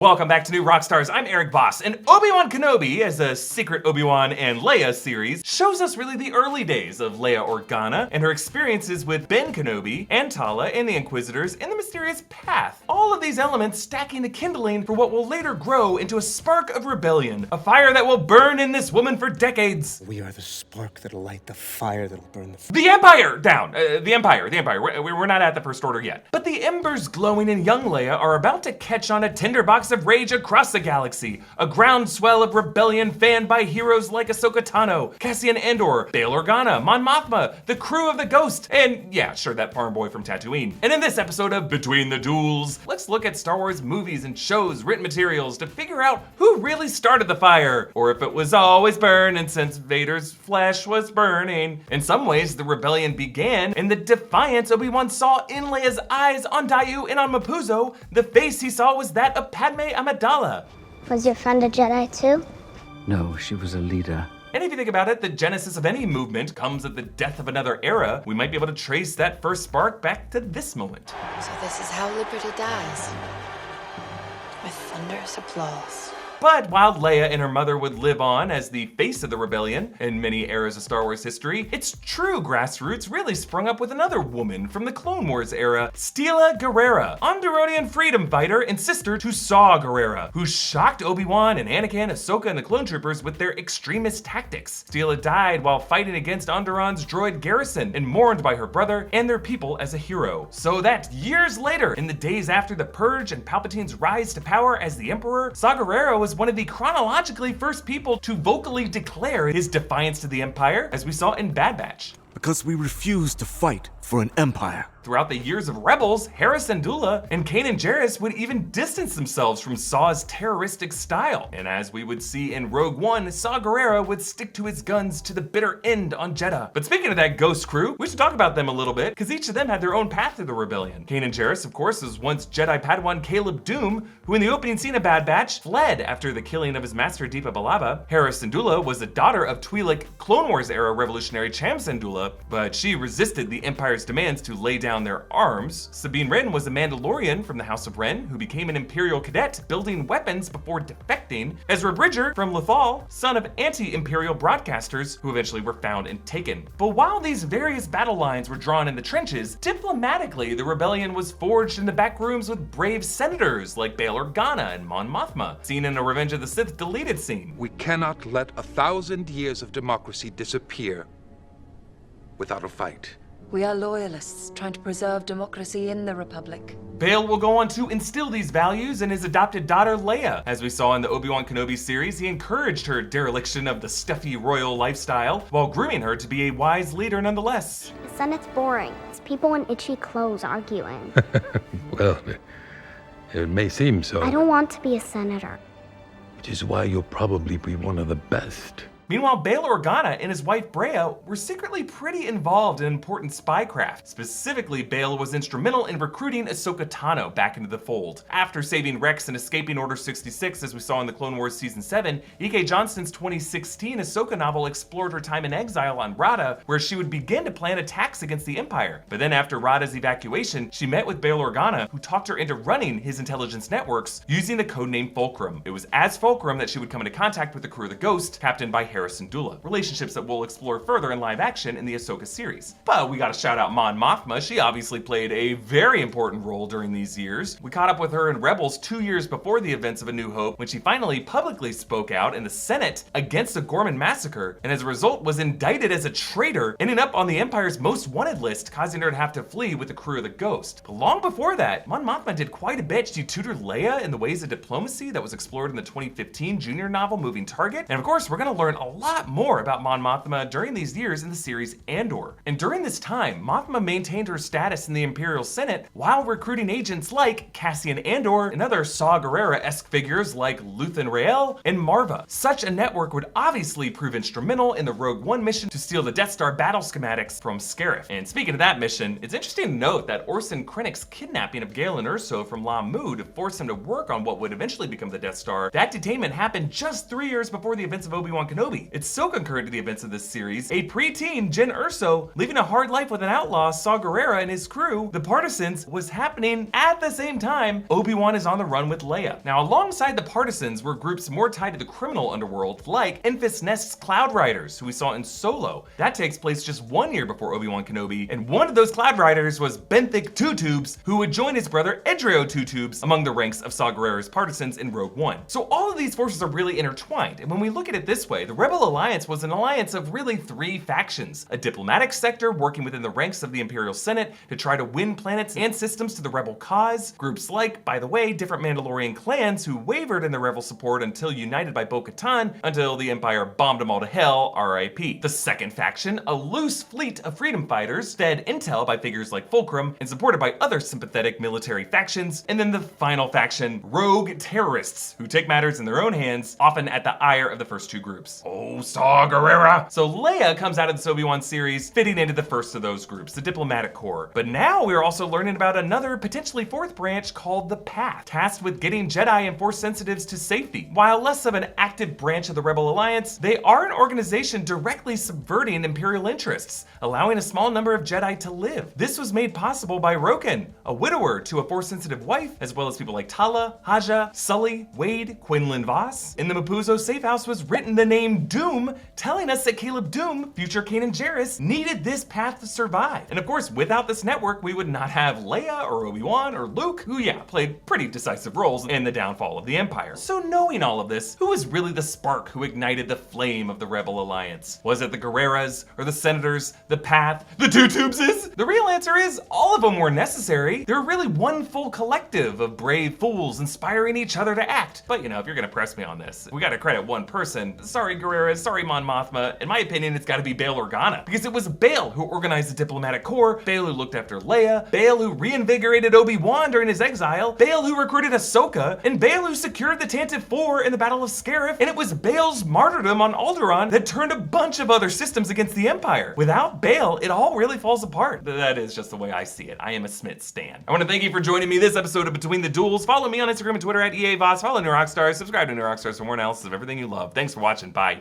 Welcome back to New Rockstars. I'm Erik Voss, and Obi-Wan Kenobi, as a secret Obi-Wan and Leia series, shows us really the early days of Leia Organa and her experiences with Ben Kenobi, and Tala, and the Inquisitors, and the mysterious path. All of these elements stacking the kindling for what will later grow into a spark of rebellion, a fire that will burn in this woman for decades. We are the spark that'll light the fire that'll burn The Empire! Down! The Empire. We're not at the First Order yet. But the embers glowing in young Leia are about to catch on a tinderbox of rage across the galaxy, a groundswell of rebellion fanned by heroes like Ahsoka Tano, Cassian Andor, Bail Organa, Mon Mothma, the crew of the Ghost, and yeah, sure, that farm boy from Tatooine. And in this episode of Between the Duels, let's look at Star Wars movies and shows, written materials to figure out who really started the fire, or if it was always burning since Vader's flesh was burning. In some ways, the rebellion began in the defiance Obi-Wan saw in Leia's eyes on Daiyu and on Mapuzo. The face he saw was that of Padme Amidala. Was your friend a Jedi too? No, she was a leader. And if you think about it, the genesis of any movement comes at the death of another era. We might be able to trace that first spark back to this moment. So this is how liberty dies. With thunderous applause. But while Leia and her mother would live on as the face of the rebellion in many eras of Star Wars history, its true grassroots really sprung up with another woman from the Clone Wars era, Steele Gererra, Onderonian freedom fighter and sister to Saw Gererra, who shocked Obi-Wan and Anakin, Ahsoka, and the clone troopers with their extremist tactics. Steele died while fighting against Onderon's droid garrison and mourned by her brother and their people as a hero. So that years later, in the days after the Purge and Palpatine's rise to power as the Emperor, Saw Gererra was one of the chronologically first people to vocally declare his defiance to the Empire, as we saw in Bad Batch. because we refuse to fight for an empire. Throughout the years of Rebels, Hera Syndulla and Kanan Jarrus would even distance themselves from Saw's terroristic style. And as we would see in Rogue One, Saw Gerrera would stick to his guns to the bitter end on Jedha. But speaking of that Ghost crew, we should talk about them a little bit, because each of them had their own path through the rebellion. Kanan Jarrus, of course, was once Jedi Padawan Caleb Doom, who in the opening scene of Bad Batch fled after the killing of his master Deepa Billaba. Hera Syndulla was the daughter of Twi'lek Clone Wars era revolutionary Cham Syndulla, but she resisted the Empire's demands to lay down their arms. Sabine Wren was a Mandalorian from the House of Wren who became an Imperial cadet building weapons before defecting. Ezra Bridger from Lothal, son of anti-Imperial broadcasters who eventually were found and taken. But while these various battle lines were drawn in the trenches, diplomatically the rebellion was forged in the back rooms with brave senators like Bail Organa and Mon Mothma, seen in a Revenge of the Sith deleted scene. We cannot let 1,000 years of democracy disappear without a fight. We are loyalists trying to preserve democracy in the Republic. Bail will go on to instill these values in his adopted daughter Leia. As we saw in the Obi-Wan Kenobi series, he encouraged her dereliction of the stuffy royal lifestyle while grooming her to be a wise leader nonetheless. The Senate's boring. It's people in itchy clothes arguing. Well, it may seem so. I don't want to be a senator. Which is why you'll probably be one of the best. Meanwhile, Bail Organa and his wife Brea were secretly pretty involved in important spycraft. Specifically, Bail was instrumental in recruiting Ahsoka Tano back into the fold. After saving Rex and escaping Order 66, as we saw in the Clone Wars Season 7, E.K. Johnston's 2016 Ahsoka novel explored her time in exile on Rada, where she would begin to plan attacks against the Empire. But then after Rada's evacuation, she met with Bail Organa, who talked her into running his intelligence networks using the codename Fulcrum. It was as Fulcrum that she would come into contact with the crew of the Ghost, captained by Hera Syndulla, relationships that we'll explore further in live action in the Ahsoka series. But we gotta shout out Mon Mothma. She obviously played a very important role during these years. We caught up with her in Rebels 2 years before the events of A New Hope, when she finally publicly spoke out in the Senate against the Gorman massacre, and as a result was indicted as a traitor, ending up on the Empire's most wanted list, causing her to have to flee with the crew of the Ghost. But long before that, Mon Mothma did quite a bit. She tutored Leia in the ways of diplomacy that was explored in the 2015 junior novel Moving Target. And of course, we're gonna learn a lot more about Mon Mothma during these years in the series Andor. And during this time, Mothma maintained her status in the Imperial Senate while recruiting agents like Cassian Andor and other Saw Gerrera-esque figures like Luthen Rael and Marva. Such a network would obviously prove instrumental in the Rogue One mission to steal the Death Star battle schematics from Scarif. And speaking of that mission, it's interesting to note that Orson Krennic's kidnapping of Galen Erso from La Mu to force him to work on what would eventually become the Death Star, that detainment happened just 3 years before the events of Obi-Wan Kenobi. Kenobi. It's so concurrent to the events of this series, a preteen Jen Erso living a hard life with an outlaw, Saw Gerrera, and his crew, the Partisans, was happening at the same time Obi-Wan is on the run with Leia. Now, alongside the Partisans were groups more tied to the criminal underworld, like Enfys Nest's Cloud Riders, who we saw in Solo. That takes place just 1 year before Obi-Wan Kenobi, and one of those Cloud Riders was Benthic Two Tubes, who would join his brother Edrio Two Tubes among the ranks of Saw Gerrera's Partisans in Rogue One. So all of these forces are really intertwined, and when we look at it this way, the Rebel Alliance was an alliance of really 3 factions. A diplomatic sector working within the ranks of the Imperial Senate to try to win planets and systems to the Rebel cause. Groups like, by the way, different Mandalorian clans who wavered in their Rebel support until united by Bo-Katan, until the Empire bombed them all to hell, RIP. The second faction, a loose fleet of freedom fighters, fed intel by figures like Fulcrum, and supported by other sympathetic military factions. And then the final faction, rogue terrorists, who take matters in their own hands, often at the ire of the first 2 groups. Oh, Saw Gerrera! So Leia comes out of this Obi-Wan series fitting into the first of those groups, the diplomatic corps. But now we're also learning about another potentially 4th branch called the Path, tasked with getting Jedi and Force sensitives to safety. While less of an active branch of the Rebel Alliance, they are an organization directly subverting Imperial interests, allowing a small number of Jedi to live. This was made possible by Roken, a widower to a Force-sensitive wife, as well as people like Tala, Haja, Sully, Wade, Quinlan Voss. In the Mapuzo safe house was written the name Doom, telling us that Caleb Doom, future Kanan Jarrus, needed this path to survive. And of course, without this network, we would not have Leia or Obi-Wan or Luke, who played pretty decisive roles in the downfall of the Empire. So knowing all of this, who was really the spark who ignited the flame of the Rebel Alliance? Was it the Gererras, or the Senators, the Path, the Two Tubeses? The real answer is all of them were necessary. They're really one full collective of brave fools inspiring each other to act. But if you're gonna press me on this, we gotta credit one person. Sorry Gererra, sorry Mon Mothma. In my opinion, it's gotta be Bail Organa, because it was Bail who organized the diplomatic corps, Bail who looked after Leia, Bail who reinvigorated Obi-Wan during his exile, Bail who recruited Ahsoka, and Bail who secured the Tantive 4 in the Battle of Scarif, and it was Bail's martyrdom on Alderaan that turned a bunch of other systems against the Empire. Without Bail, it all really falls apart. That is just the way I see it. I am a Smith stan. I want to thank you for joining me this episode of Between the Duels. Follow me on Instagram and Twitter at EA Voss. Follow New Rockstars. Subscribe to New Rockstars for more analysis of everything you love. Thanks for watching. Bye.